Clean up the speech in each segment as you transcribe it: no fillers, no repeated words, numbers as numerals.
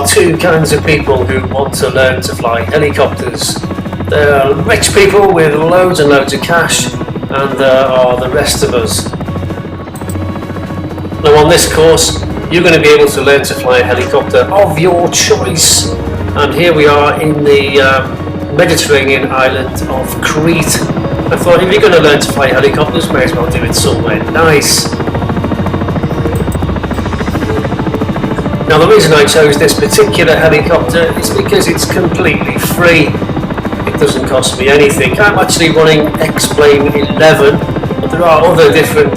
two kinds of people who want to learn to fly helicopters. There are rich people with loads and loads of cash, and there are the rest of us. Now on this course, you're going to be able to learn to fly a helicopter of your choice. And here we are in the Mediterranean island of Crete. I thought, if you're going to learn to fly helicopters, may as well do it somewhere nice. Now the reason I chose this particular helicopter is because it's completely free. It doesn't cost me anything. I'm actually running X-Plane 11, but there are other different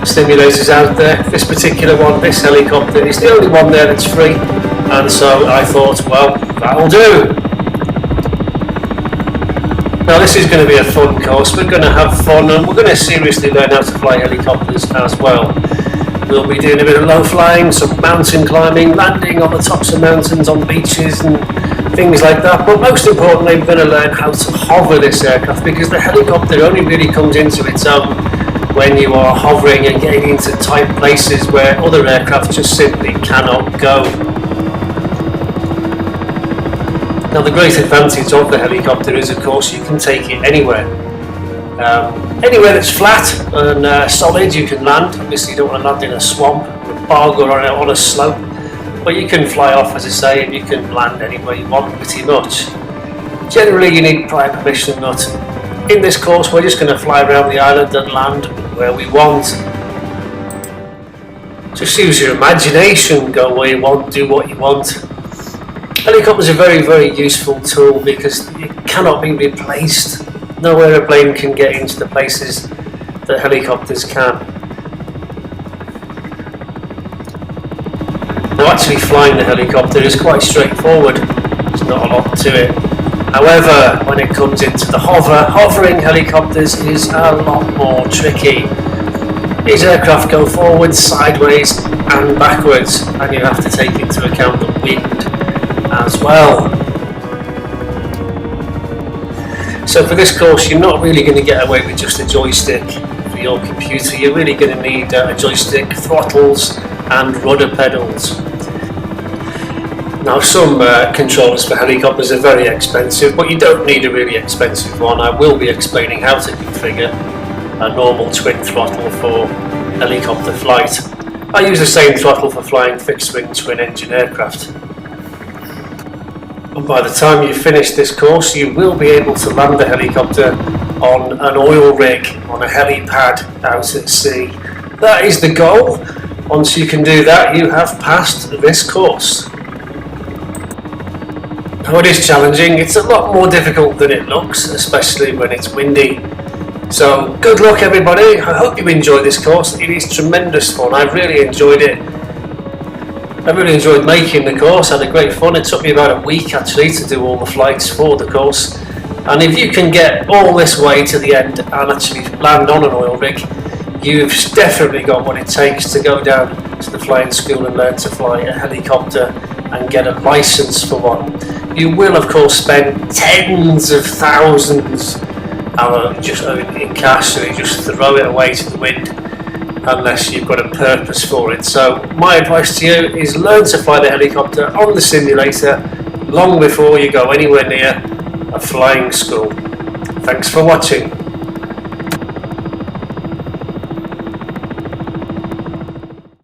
simulators out there. This particular one, this helicopter, is the only one there that's free, and so I thought, well, that'll do. Now this is going to be a fun course. We're going to have fun, and we're going to seriously learn how to fly helicopters as well. We'll be doing a bit of low flying, some mountain climbing, landing on the tops of mountains, on beaches and things like that. But most importantly, we're going to learn how to hover this aircraft, because the helicopter only really comes into its own when you are hovering and getting into tight places where other aircraft just simply cannot go. Now the great advantage of the helicopter is, of course, you can take it anywhere. Anywhere that's flat and solid you can land. Obviously you don't want to land in a swamp or a bog or on a slope, but you can fly off, as I say, and you can land anywhere you want pretty much. Generally you need prior permission, but in this course we're just going to fly around the island and land where we want. Just use your imagination, go where you want, do what you want. Helicopters are a very, very useful tool because it cannot be replaced. No aeroplane can get into the places that helicopters can. Now actually flying the helicopter is quite straightforward. There's not a lot to it. However, when it comes into the hovering helicopters is a lot more tricky. These aircraft go forwards, sideways and backwards, and you have to take into account the wind as well. So for this course you're not really going to get away with just a joystick for your computer. You're really going to need a joystick, throttles and rudder pedals. Now some controllers for helicopters are very expensive, but you don't need a really expensive one. I will be explaining how to configure a normal twin throttle for helicopter flight. I use the same throttle for flying fixed wing twin engine aircraft. And by the time you finish this course you will be able to land the helicopter on an oil rig, on a helipad out at sea. That is the goal. Once you can do that, you have passed this course. Now it is challenging. It's a lot more difficult than it looks, especially when it's windy. So good luck everybody. I hope you enjoy this course. It is tremendous fun. I've really enjoyed it. I really enjoyed making the course, had a great fun. It took me about a week actually to do all the flights for the course. And if you can get all this way to the end and actually land on an oil rig, you've definitely got what it takes to go down to the flying school and learn to fly a helicopter and get a license for one. You will of course spend tens of thousands just in cash, so you just throw it away to the wind unless you've got a purpose for it. So my advice to you is learn to fly the helicopter on the simulator long before you go anywhere near a flying school. Thanks for watching.